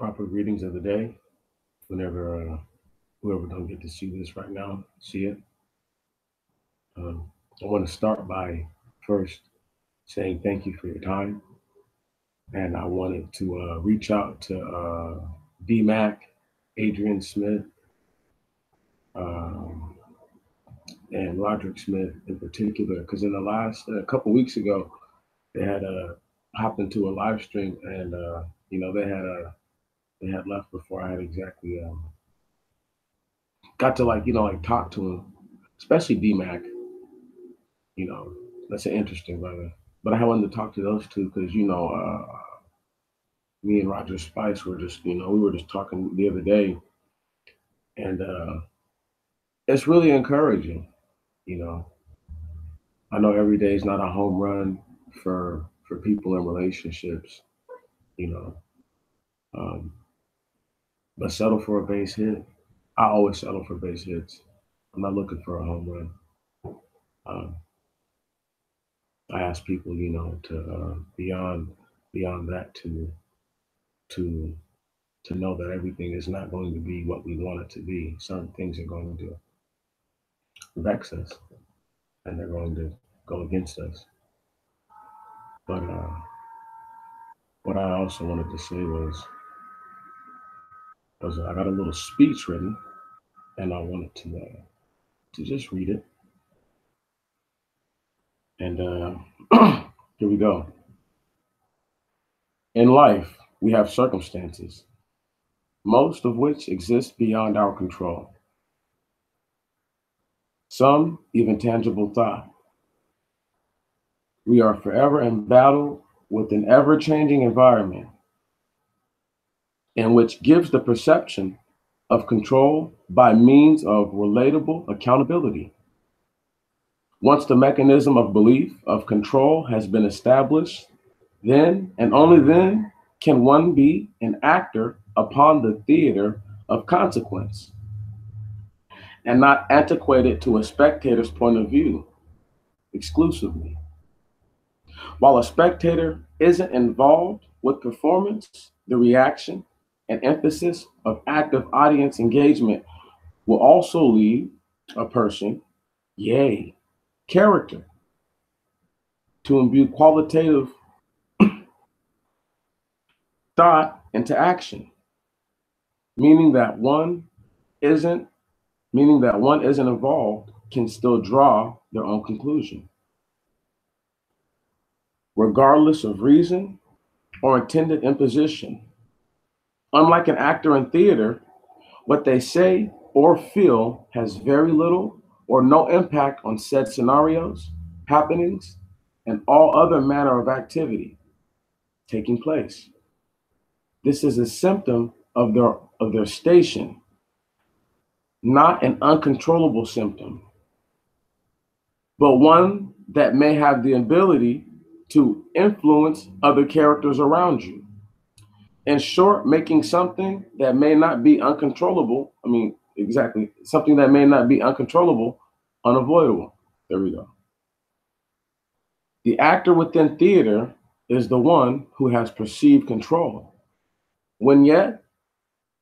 Proper greetings of the day. Whenever whoever don't get to see this right now, see it. Um, I want to start by first saying thank you for your time, and I wanted to reach out to DMAC, Adrian Smith, um, and Roderick Smith in particular, because in the last a couple weeks ago they had hopped into a live stream, and they had left before I had exactly got to talk to him, especially DMAC. You know, that's an interesting brother. But I wanted to talk to those two because me and Roger Spice were just we were just talking the other day, and it's really encouraging. You know, I know every day is not a home run for people in relationships. You know, um, but settle for a base hit. I always settle for base hits. I'm not looking for a home run. Um, I ask people, to beyond that to to know that everything is not going to be what we want it to be. Certain things are going to vex us, and they're going to go against us. But what I also wanted to say was I got a little speech written, and I wanted to just read it. And here we go. In life, we have circumstances, most of which exist beyond our control. Some even tangible thought. We are forever in battle with an ever changing environment and which gives the perception of control by means of relatable accountability. Once the mechanism of belief of control has been established, then and only then can one be an actor upon the theater of consequence and not antiquated to a spectator's point of view exclusively. While a spectator isn't involved with performance, the reaction and emphasis of active audience engagement will also lead a person, yea, character, to imbue qualitative thought into action, meaning that one isn't involved can still draw their own conclusion, regardless of reason or intended imposition. Unlike an actor in theater, what they say or feel has very little or no impact on said scenarios, happenings, and all other manner of activity taking place. This is a symptom of their station, not an uncontrollable symptom, but one that may have the ability to influence other characters around you. In short, making something that may not be uncontrollable, something that may not be uncontrollable, unavoidable. There we go. The actor within theater is the one who has perceived control, when yet,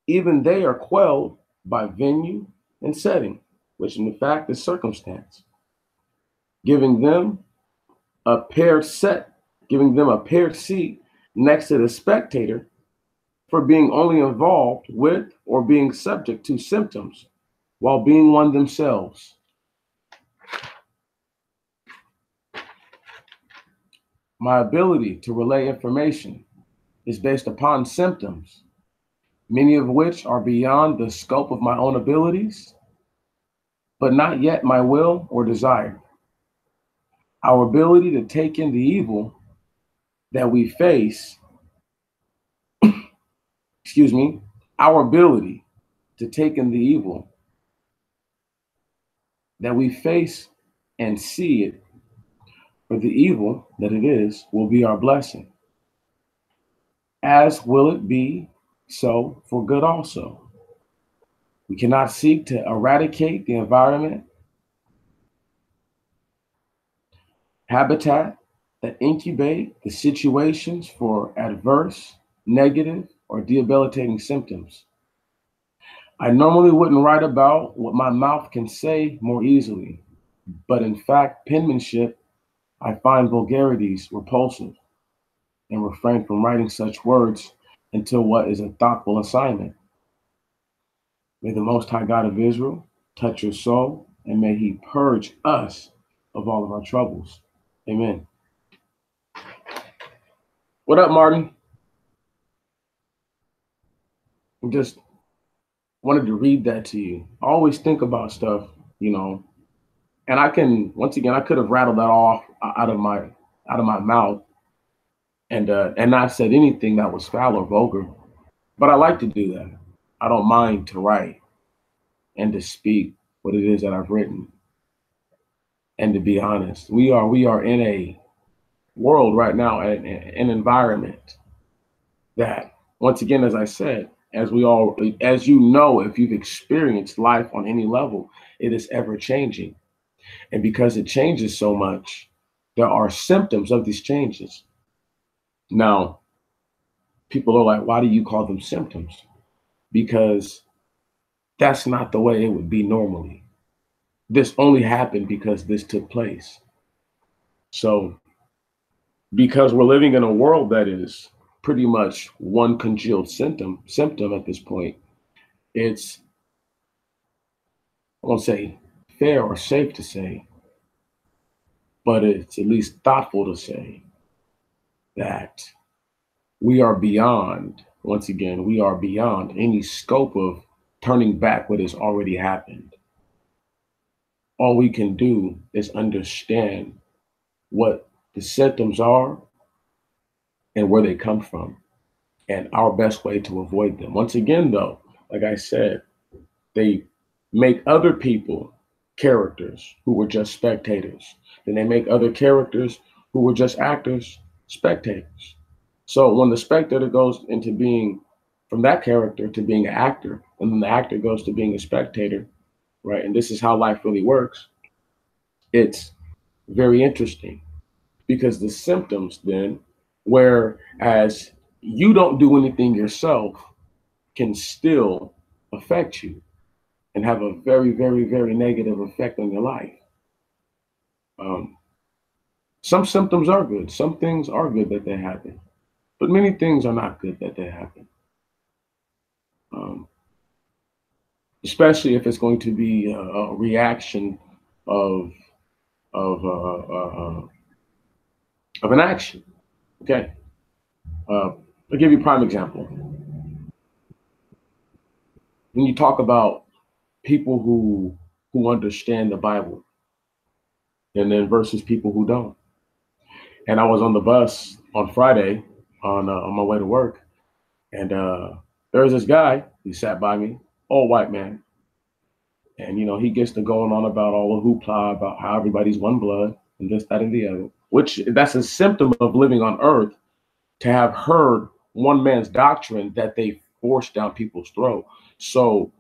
even they are quelled by venue and setting, which in fact is circumstance, giving them a paired set, giving them a paired seat next to the spectator for being only involved with or being subject to symptoms while being one themselves. My ability to relay information is based upon symptoms, many of which are beyond the scope of my own abilities, but not yet my will or desire. Our ability to take in the evil that we face, excuse me, our ability to take in the evil that we face and see it for the evil that it is will be our blessing. As will it be so for good also. We cannot seek to eradicate the environment, habitat that incubate the situations for adverse, negative, or debilitating symptoms. I normally wouldn't write about what my mouth can say more easily, but in fact, penmanship, I find vulgarities repulsive and refrain from writing such words until what is a thoughtful assignment. May the Most High God of Israel touch your soul, and may He purge us of all of our troubles. Amen. What up, Martin? I just wanted to read that to you. I always think about stuff, you know, and I can, once again, I could have rattled that off out of my mouth and not said anything that was foul or vulgar, but I like to do that. I don't mind to write and to speak what it is that I've written. And to be honest, we are in a world right now, an environment that, once again, as I said, as you know, if you've experienced life on any level, it is ever changing. And because it changes so much, there are symptoms of these changes. Now, people are like, why do you call them symptoms? Because that's not the way it would be normally. This only happened because this took place. So, because we're living in a world that is pretty much one congealed symptom at this point, it's, I won't say fair or safe to say, but it's at least thoughtful to say that we are beyond, once again, we are beyond any scope of turning back what has already happened. All we can do is understand what the symptoms are and where they come from, and our best way to avoid them. Once again, though, like I said, they make other people characters who were just spectators. Then they make other characters who were just actors spectators. So when the spectator goes into being from that character to being an actor, and then the actor goes to being a spectator, right? And this is how life really works. It's very interesting because the symptoms then, whereas you don't do anything yourself, can still affect you and have a very, very, very negative effect on your life. Um, some symptoms are good. Some things are good that they happen, but many things are not good that they happen. Um, Especially if it's going to be a reaction of of uh, uh, uh, of an action. Okay, I'll give you a prime example. When you talk about people who understand the Bible, and then versus people who don't. And I was on the bus on Friday on my way to work, and there was this guy. He sat by me, old white man, and he gets to going on about all the hoopla about how everybody's one blood and this, that, and the other. Which that's a symptom of living on Earth, to have heard one man's doctrine that they forced down people's throat. So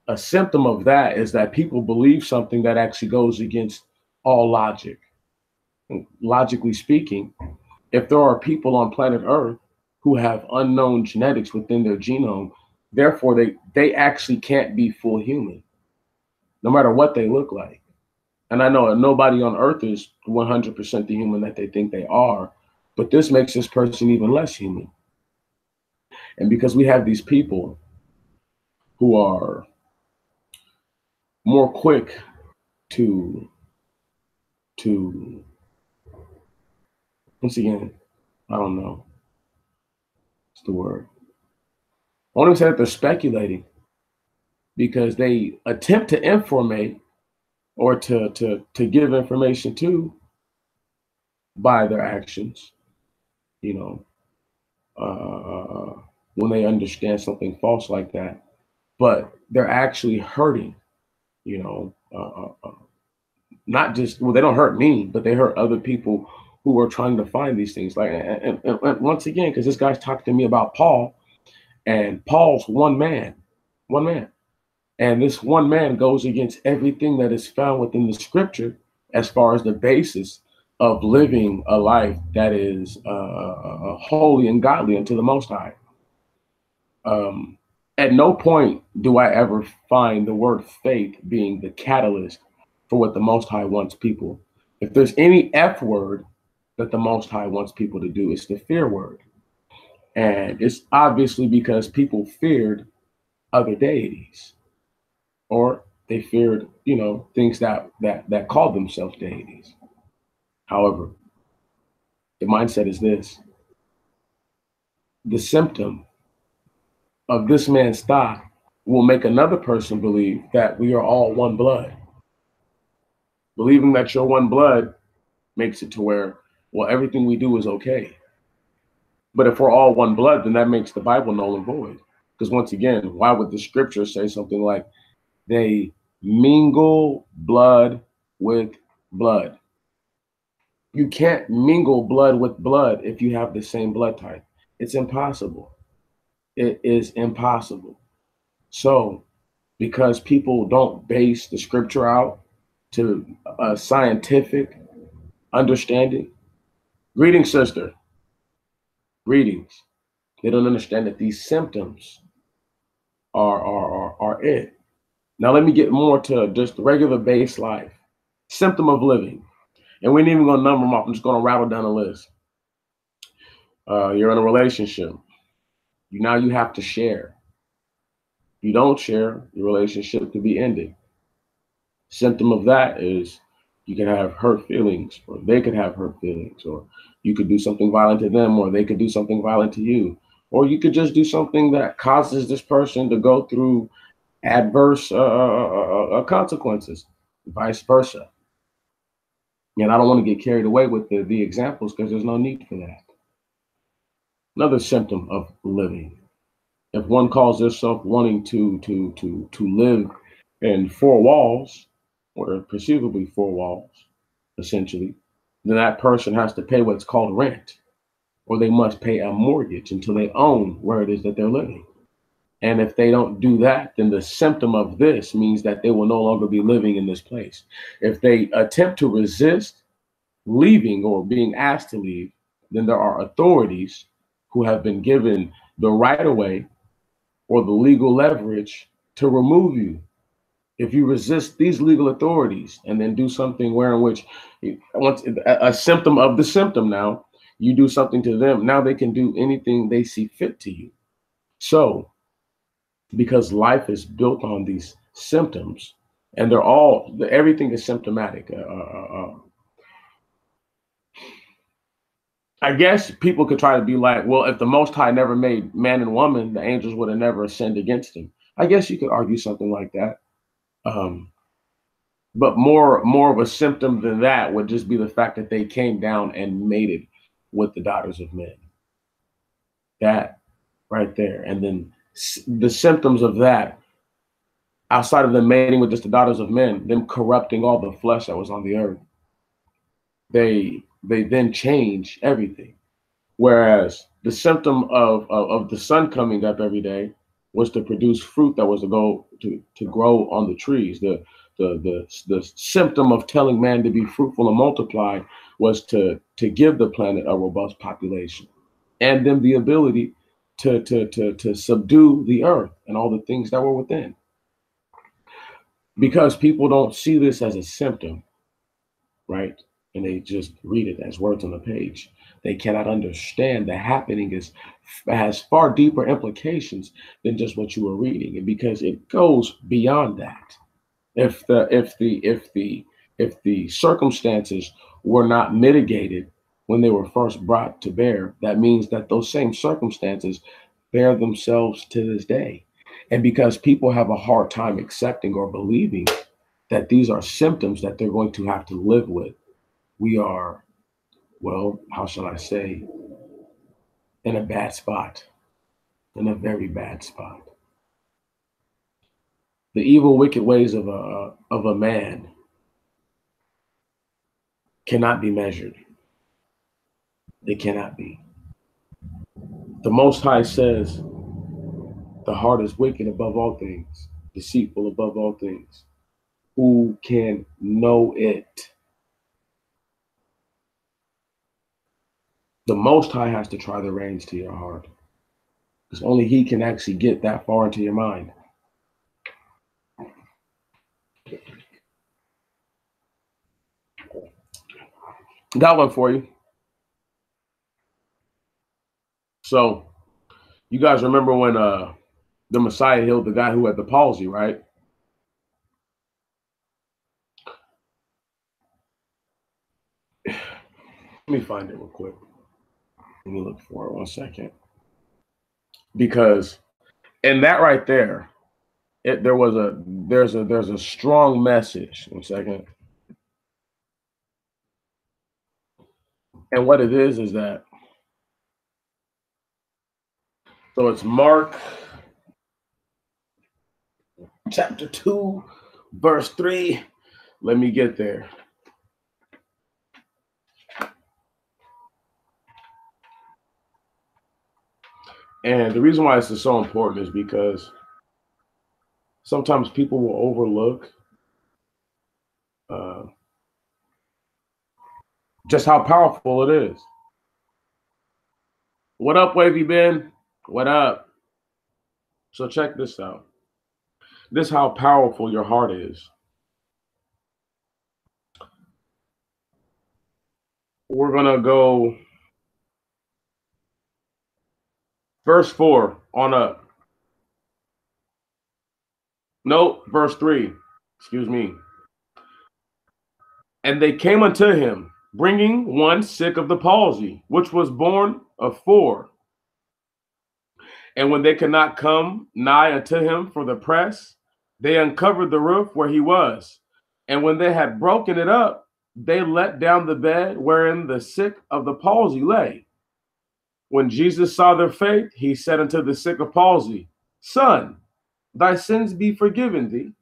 a symptom of that is that people believe something that actually goes against all logic. And logically speaking, if there are people on planet Earth who have unknown genetics within their genome, therefore they actually can't be full human, no matter what they look like. And I know nobody on Earth is 100% the human that they think they are, but this makes this person even less human. And because we have these people who are more quick to once again, I don't know, what's the word? I won't even say that they're speculating, because they attempt to informate or to give information to by their actions, you know, when they understand something false like that, but they're actually hurting, you know, not just, well, they don't hurt me, but they hurt other people who are trying to find these things. Like, and once again, because this guy's talking to me about Paul, and Paul's one man, one man. And this one man goes against everything that is found within the scripture as far as the basis of living a life that is holy and godly unto the Most High. Um, at no point do I ever find the word faith being the catalyst for what the Most High wants people. If there's any F word that the Most High wants people to do, it's the fear word. And it's obviously because people feared other deities, or they feared, things that called themselves deities. However, the mindset is this: the symptom of this man's thought will make another person believe that we are all one blood. Believing that you're one blood makes it to where, well, everything we do is okay. But if we're all one blood, then that makes the Bible null and void. Because once again, why would the scripture say something like they mingle blood with blood? You can't mingle blood with blood if you have the same blood type. It's impossible. It is impossible. So, because people don't base the scripture out to a scientific understanding, greetings, sister, greetings. They don't understand that these symptoms are it. Now, let me get more to just regular base life. Symptom of living. And we ain't even gonna number them off. I'm just gonna rattle down a list. You're in a relationship. You have to share. You don't share, your relationship could be ended. Symptom of that is you can have hurt feelings, or they could have hurt feelings, or you could do something violent to them, or they could do something violent to you, or you could just do something that causes this person to go through adverse consequences, vice versa. And I don't want to get carried away with the examples because there's no need for that. Another symptom of living. If one calls themselves wanting to live in four walls, or perceivably four walls, essentially, then that person has to pay what's called rent, or they must pay a mortgage until they own where it is that they're living. And if they don't do that, then the symptom of this means that they will no longer be living in this place. If they attempt to resist leaving or being asked to leave, then there are authorities who have been given the right of way or the legal leverage to remove you. If you resist these legal authorities and then do something where in which once a symptom of the symptom, now you do something to them, now they can do anything they see fit to you. So because life is built on these symptoms, and everything is symptomatic. I guess people could try to be like, well, if the Most High never made man and woman, the angels would have never sinned against him. I guess you could argue something like that. Um, but more of a symptom than that would just be the fact that they came down and mated with the daughters of men. That right there, and then the symptoms of that, outside of them mating with just the daughters of men, them corrupting all the flesh that was on the earth, they then change everything. Whereas the symptom of the sun coming up every day was to produce fruit that was to go to grow on the trees. The symptom of telling man to be fruitful and multiply was to give the planet a robust population and then the ability to subdue the earth and all the things that were within. Because people don't see this as a symptom, right? And they just read it as words on a page. They cannot understand the happening has far deeper implications than just what you were reading, and because it goes beyond that. If the circumstances were not mitigated when they were first brought to bear, that means that those same circumstances bear themselves to this day. And because people have a hard time accepting or believing that these are symptoms that they're going to have to live with, we are, well, how shall I say, in a bad spot, in a very bad spot. The evil, wicked ways of a man cannot be measured. They cannot be. The Most High says the heart is wicked above all things, deceitful above all things. Who can know it? The Most High has to try the reins to your heart. because only he can actually get that far into your mind. Got one for you. So you guys remember when the Messiah healed the guy who had the palsy, right? Let me find it real quick. Let me look for it 1 second. Because in that right there, there's a strong message. 1 second. And what it is that, so it's Mark chapter 2, verse 3. Let me get there. And the reason why this is so important is because sometimes people will overlook uh, just how powerful it is. What up, Wavy Ben? What up? So check this out. This is how powerful your heart is. We're going to go verse 4 on up. Nope, verse 3. Excuse me. And they came unto him, bringing one sick of the palsy, which was born of 4. And when they could not come nigh unto him for the press, they uncovered the roof where he was. And when they had broken it up, they let down the bed wherein the sick of the palsy lay. When Jesus saw their faith, he said unto the sick of palsy, Son, thy sins be forgiven thee.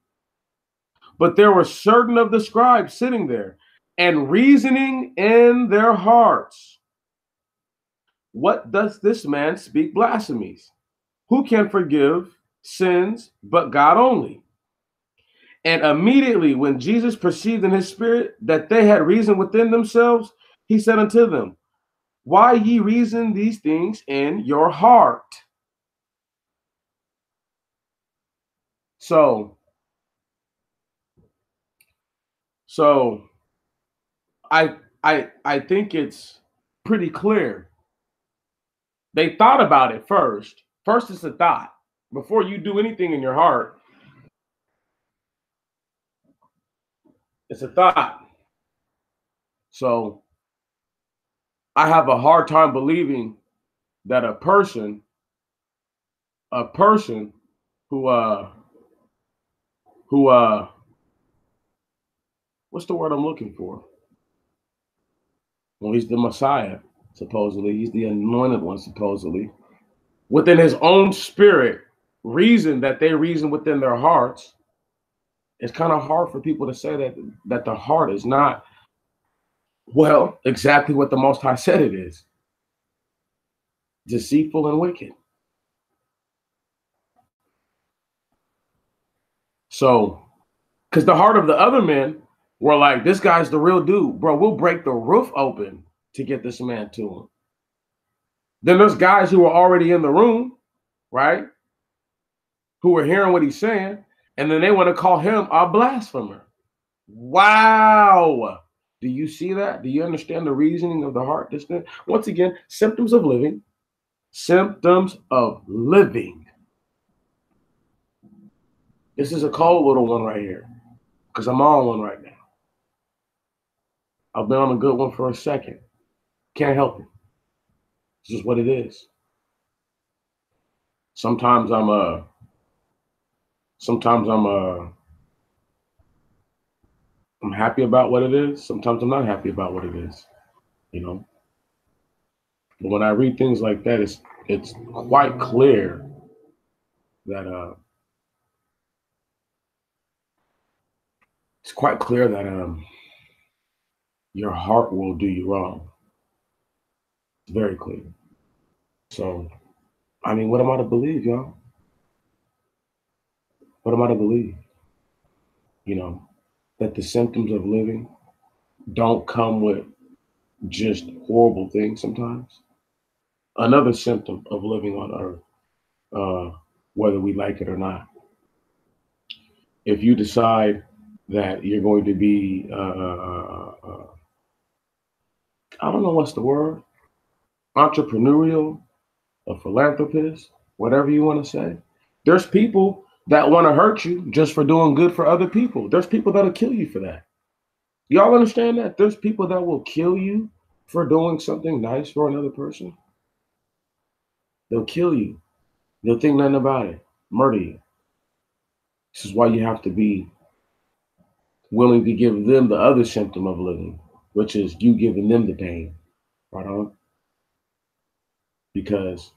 But there were certain of the scribes sitting there and reasoning in their hearts, what does this man speak blasphemies? Who can forgive sins but God only? And immediately when Jesus perceived in his spirit that they had reasoned within themselves, he said unto them, Why ye reason these things in your heart? So I think it's pretty clear. They thought about it first. First, it's a thought. Before you do anything in your heart, it's a thought. So I have a hard time believing that a person who what's the word I'm looking for? Well, he's the Messiah, supposedly. He's the anointed one, supposedly. Within his own spirit, reason that they reason within their hearts. It's kind of hard for people to say that the heart is not, well, exactly what the Most High said it is. Deceitful and wicked. So, because the heart of the other men were like, this guy's the real dude. Bro, we'll break the roof open to get this man to him. Then there's guys who are already in the room, right? Who are hearing what he's saying, and then they want to call him a blasphemer. Wow. Do you see that? Do you understand the reasoning of the heart? Once again, symptoms of living. Symptoms of living. This is a cold little one right here, because I'm on one right now. I've been on a good one for a second. Can't help it. It's just what it is. Sometimes I'm happy about what it is. Sometimes I'm not happy about what it is, you know. But when I read things like that, it's quite clear that your heart will do you wrong. It's very clear. So, I mean, what am I to believe, y'all? What am I to believe? You know, that the symptoms of living don't come with just horrible things sometimes. Another symptom of living on earth uh, whether we like it or not. If you decide that you're going to be, I don't know what's the word, entrepreneurial, a philanthropist, whatever you want to say, there's people that want to hurt you just for doing good for other people. There's people that'll kill you for that. Y'all understand that? There's people that will kill you for doing something nice for another person. They'll kill you. They'll think nothing about it, murder you. This is why you have to be willing to give them the other symptom of living, which is you giving them the pain. Right on? Because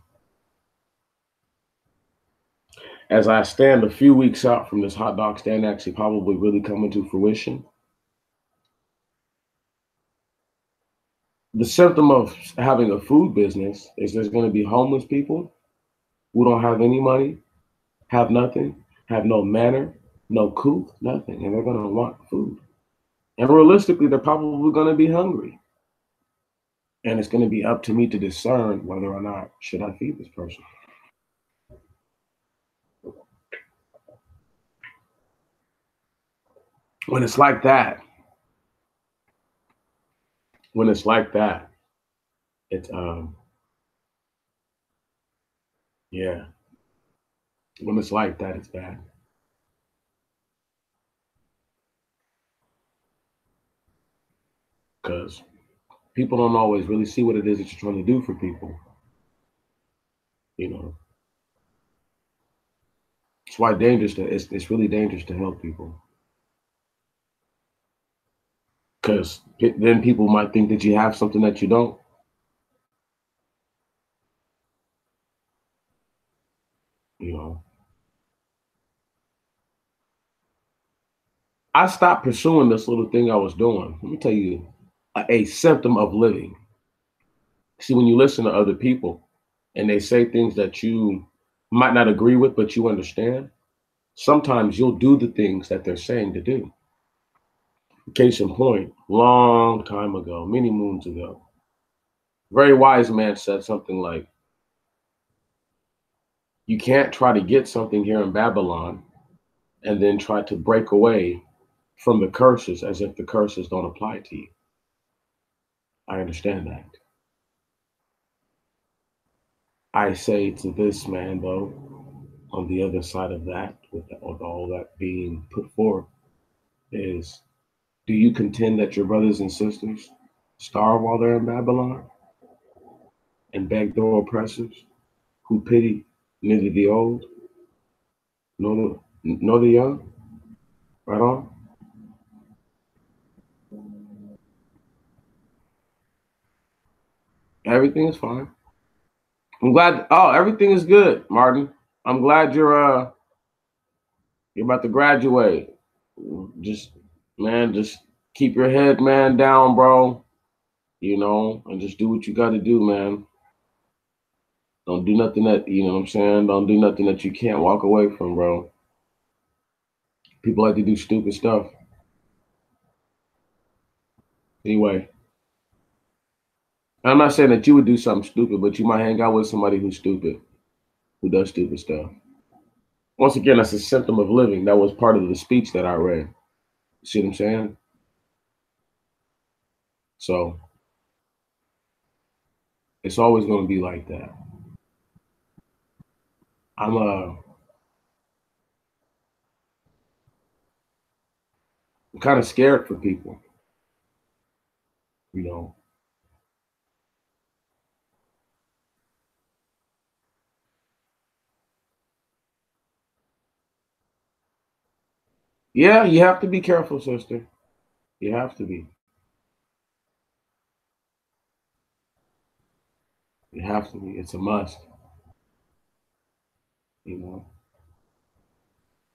as I stand a few weeks out from this hot dog stand actually probably really coming to fruition, the symptom of having a food business is there's going to be homeless people who don't have any money, have nothing, have no manner, no couth, nothing, and they're going to want food. And realistically, they're probably going to be hungry. And it's going to be up to me to discern whether or not should I feed this person. When it's like that, when it's like that, it's yeah. When it's like that, it's bad because people don't always really see what it is that you're trying to do for people. You know, it's why dangerous to it's really dangerous to help people because then people might think that you have something that you don't. You know, I stopped pursuing this little thing I was doing. Let me tell you, a symptom of living. See, when you listen to other people and they say things that you might not agree with, but you understand, sometimes you'll do the things that they're saying to do. Case in point, long time ago, many moons ago, a very wise man said something like, you can't try to get something here in Babylon and then try to break away from the curses as if the curses don't apply to you. I understand that. I say to this man, though, on the other side of that, with all that being put forth, is do you contend that your brothers and sisters starve while they're in Babylon and beg their oppressors who pity neither the old nor the young? Right on? Everything is fine. I'm glad. Oh, everything is good, Martin. I'm glad you're about to graduate. Just man, just keep your head man down, bro. You know, and just do what you got to do, man. Don't do nothing that you know what I'm saying. Don't do nothing that you can't walk away from, bro. People like to do stupid stuff. Anyway, I'm not saying that you would do something stupid, but you might hang out with somebody who's stupid, who does stupid stuff. Once again, that's a symptom of living. That was part of the speech that I read. See what I'm saying? So it's always going to be like that. I'm kind of scared for people, you know. Yeah, you have to be careful, sister. You have to be. You have to be. It's a must, you know.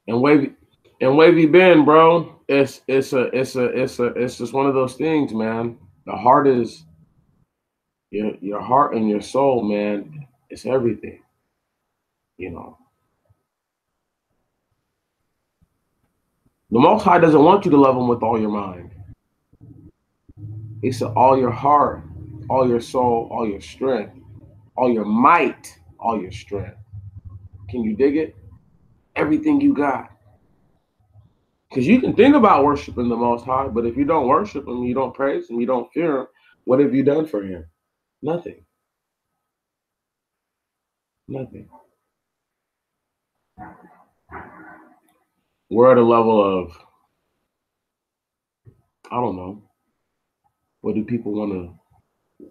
And wavy bend, bro. It's just one of those things, man. The heart is your heart and your soul, man. It's everything, you know. The Most High doesn't want you to love Him with all your mind. He said all your heart, all your soul, all your strength, all your might, all your strength. Can you dig it? Everything you got. Because you can think about worshiping the Most High, but if you don't worship Him, you don't praise Him, you don't fear Him, what have you done for Him? Nothing. Nothing. We're at a level of, I don't know, what do people want to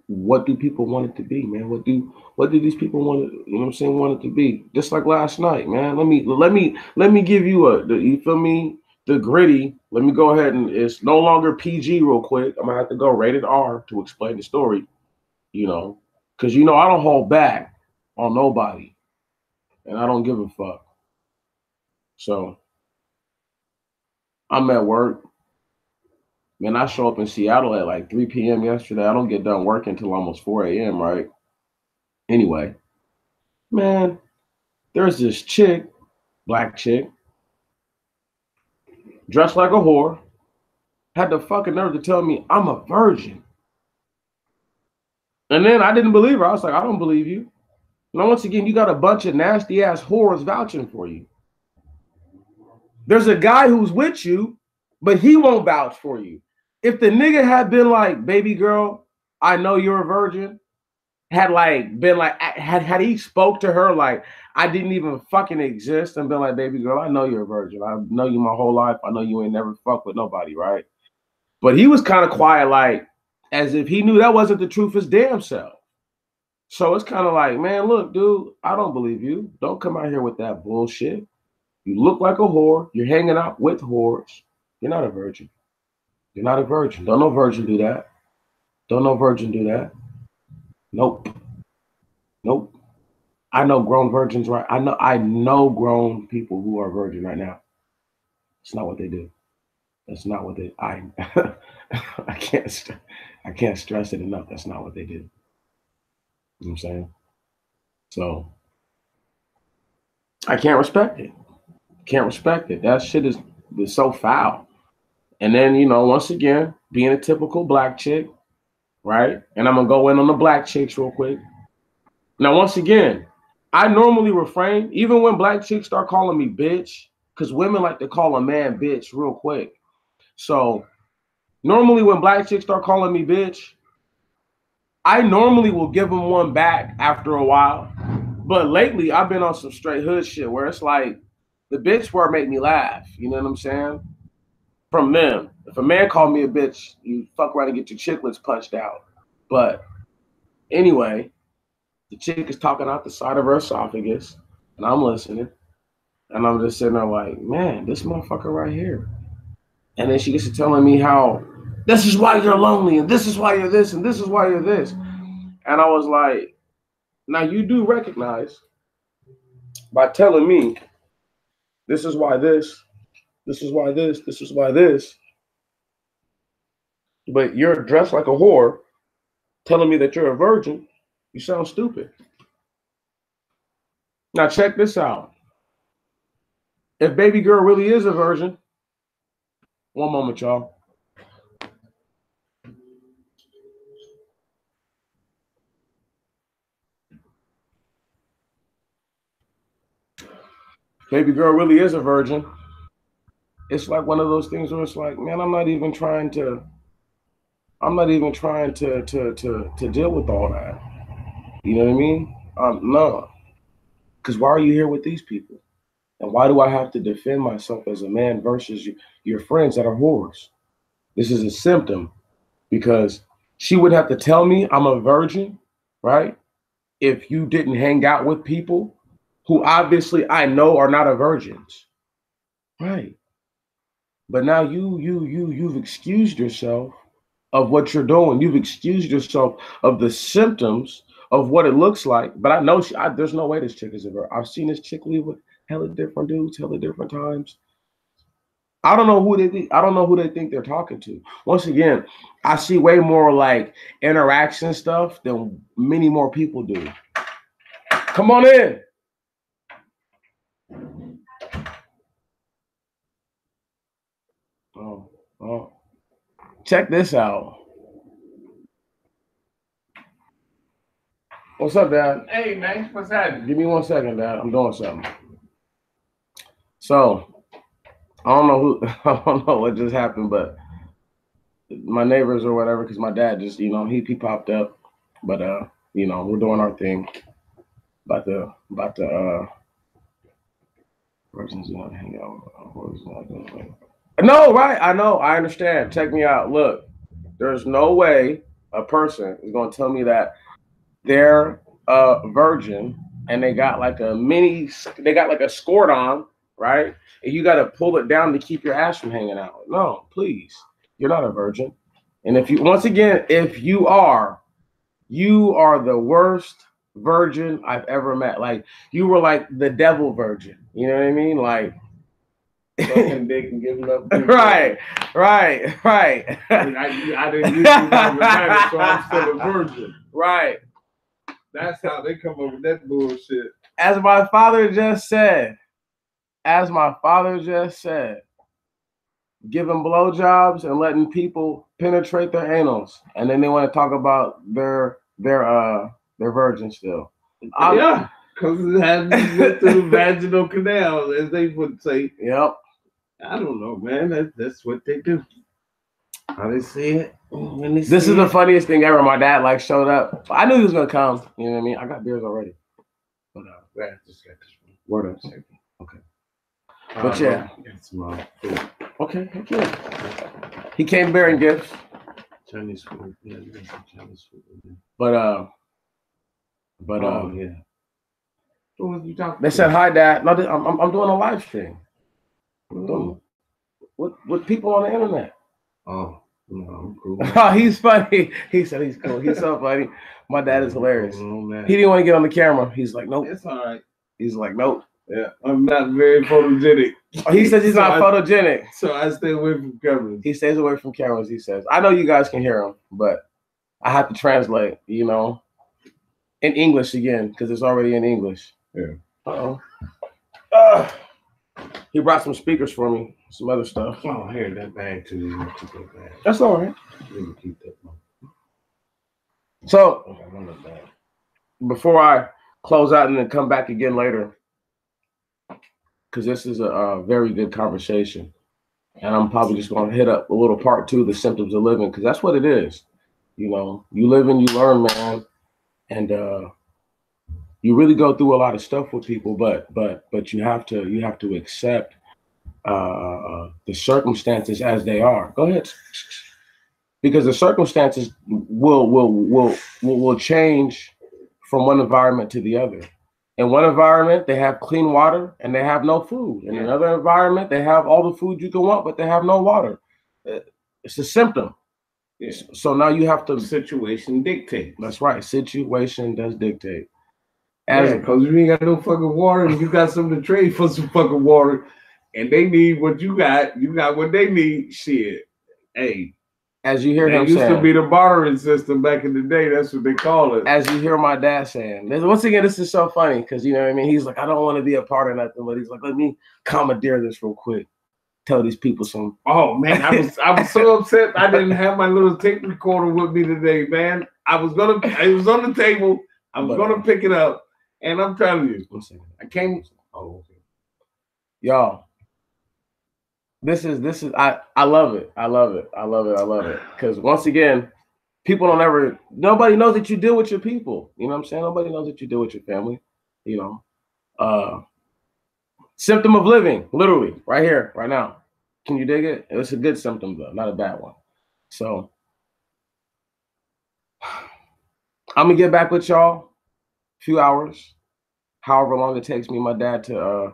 what do people want it to be, man? What do these people want it, you know what I'm saying, want it to be? Just like last night, man. Let me give you you feel me, the gritty. Let me go ahead and it's no longer PG real quick. I'm gonna have to go rated R to explain the story, you know, because I don't hold back on nobody and I don't give a fuck. So I'm at work. Man, I show up in Seattle at like 3 p.m. yesterday. I don't get done working until almost 4 a.m., right? Anyway, man, there's this chick, black chick, dressed like a whore, had the fucking nerve to tell me I'm a virgin. And then I didn't believe her. I was like, I don't believe you. Now, once again, you got a bunch of nasty ass whores vouching for you. There's a guy who's with you, but he won't vouch for you. If the nigga had been like, baby girl, I know you're a virgin, had like been like had he spoke to her like I didn't even fucking exist and been like, baby girl, I know you're a virgin. I know you my whole life. I know you ain't never fucked with nobody, right? But he was kind of quiet, like as if he knew that wasn't the truth his damn self. So it's kind of like, man, look, dude, I don't believe you. Don't come out here with that bullshit. You look like a whore. You're hanging out with whores. You're not a virgin. You're not a virgin. Don't no virgin do that. Don't no virgin do that. Nope. Nope. I know grown virgins, right? I know grown people who are virgin right now. It's not what they do. That's not what they I can't stress it enough. That's not what they do. You know what I'm saying? So I can't respect it. Can't respect it. That shit is so foul. And then, once again, being a typical black chick, right? And I'm gonna go in on the black chicks real quick. Now, once again, I normally refrain, even when black chicks start calling me bitch, because women like to call a man bitch real quick. So normally when black chicks start calling me bitch, I normally will give them one back after a while. But lately, I've been on some straight hood shit where it's like the bitch word make me laugh. You know what I'm saying? From them. If a man called me a bitch, you fuck around and get your chiclets punched out. But anyway, the chick is talking out the side of her esophagus, and I'm listening. And I'm just sitting there like, man, this motherfucker right here. And then she gets to telling me how this is why you're lonely, and this is why you're this, and this is why you're this. And I was like, now you do recognize by telling me this is why this, this is why this, this is why this, but you're dressed like a whore telling me that you're a virgin, you sound stupid. Now check this out. If baby girl really is a virgin, one moment, y'all. Baby girl really is a virgin. It's like one of those things where it's like, man, I'm not even trying to to deal with all that. You know what I mean? No. Because why are you here with these people? And why do I have to defend myself as a man versus your friends that are whores? This is a symptom because she would have to tell me I'm a virgin, right? If you didn't hang out with people who obviously I know are not a virgins, right? But now you've excused yourself of what you're doing. You've excused yourself of the symptoms of what it looks like. But I know there's no way this chick is a virgin. I've seen this chick leave with hella different dudes, hella different times. I don't know who they think. I don't know who they think they're talking to. Once again, I see way more like interaction stuff than many more people do. Come on in. Oh. Check this out. What's up, Dad? Hey, man, what's happening? Give me 1 second, Dad. I'm doing something. So I don't know who, I don't know what just happened, but my neighbors or whatever, because my dad just, he popped up, but we're doing our thing. About the person's gonna hang out. No, right? I know. I understand. Check me out. Look, there's no way a person is gonna tell me that they're a virgin and they got like a skirt on, right? And you got to pull it down to keep your ass from hanging out. No, please, you're not a virgin. And if you, once again, if you are the worst virgin I've ever met. Like you were like the devil virgin. You know what I mean? Like Fucking dick and giving up. right. And I didn't use you while I so I'm still a virgin. Right. That's how they come up with that bullshit. As my father just said, giving blowjobs and letting people penetrate their anals, and then they want to talk about their virgin still. Yeah, because it hasn't went through the vaginal canal, as they would say. Yep. I don't know, man. That's what they do. How they see it. This is the funniest thing ever. My dad like showed up. I knew he was gonna come. You know what I mean? I got beers already. But just got this word up. Okay. But yeah. It's my food. Okay, heck yeah. He came bearing gifts. Chinese food. Yeah, Chinese food. But yeah. What was you talking? They said hi, Dad. No, I'm doing a live stream. With people on the internet. Oh, no, I'm cool. Oh, he's funny. He said he's cool. He's so funny. My dad is hilarious. He didn't want to get on the camera. He's like, nope. It's all right. He's like, nope. Yeah, I'm not very photogenic. Oh, he says he's not photogenic. So I stay away from cameras. He stays away from cameras, he says. I know you guys can hear him, but I have to translate, in English again, because it's already in English. Yeah. Uh-oh. He brought some speakers for me, some other stuff. Oh, here, that bag too. That's all right. Keep that one. So, before I close out and then come back again later, because this is a very good conversation, and I'm probably just going to hit up a little part 2, the symptoms of living, because that's what it is. You live and you learn, man, and you really go through a lot of stuff with people, but you have to accept the circumstances as they are. Go ahead, because the circumstances will change from one environment to the other. In one environment, they have clean water and they have no food. In another environment, they have all the food you can want, but they have no water. It's a symptom. Yeah. So now you have to. Situation dictates. That's right. Situation does dictate. Because you ain't got no fucking water, and you got something to trade for some fucking water, and they need what you got what they need. Shit. Hey. As you hear him saying. It used to be the bartering system back in the day. That's what they call it. As you hear my dad saying. Once again, this is so funny because, you know what I mean? He's like, I don't want to be a part of nothing, but he's like, let me commandeer this real quick. Tell these people some. Oh, man, I was so upset I didn't have my little tape recorder with me today, man. It was on the table. I was going to pick it up. And I'm telling you, I came. Oh, okay. Y'all. This is I love it. I love it. Because once again, nobody knows that you deal with your people. You know what I'm saying? Nobody knows that you deal with your family. Symptom of living, literally, right here, right now. Can you dig it? It's a good symptom though, not a bad one. So I'm gonna get back with y'all a few hours, however long it takes me and my dad to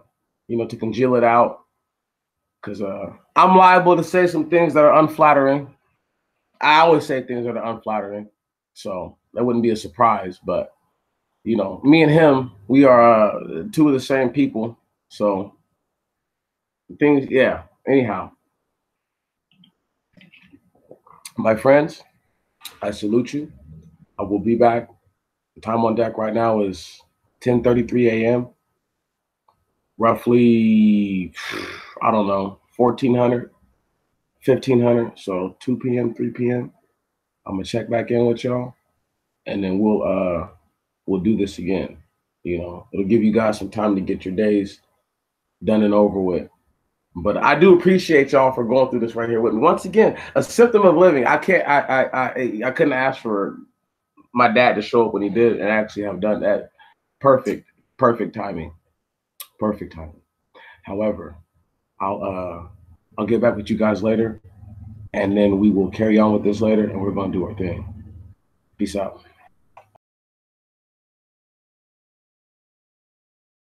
to congeal it out. Because I'm liable to say some things that are unflattering. I always say things that are unflattering. So that wouldn't be a surprise. But, me and him, we are 2 of the same people. So things, yeah. Anyhow, my friends, I salute you. I will be back. The time on deck right now is 10:33 a.m. Roughly, I don't know, 1400, 1500. So 2 p.m., 3 p.m. I'm gonna check back in with y'all, and then we'll we'll do this again. You know, it'll give you guys some time to get your days done and over with. But I do appreciate y'all for going through this right here with me. Once again, a symptom of living. I couldn't ask for my dad to show up when he did and actually have done that. Perfect timing. Perfect timing. However, I'll get back with you guys later, and then we will carry on with this later, and we're gonna do our thing. Peace out.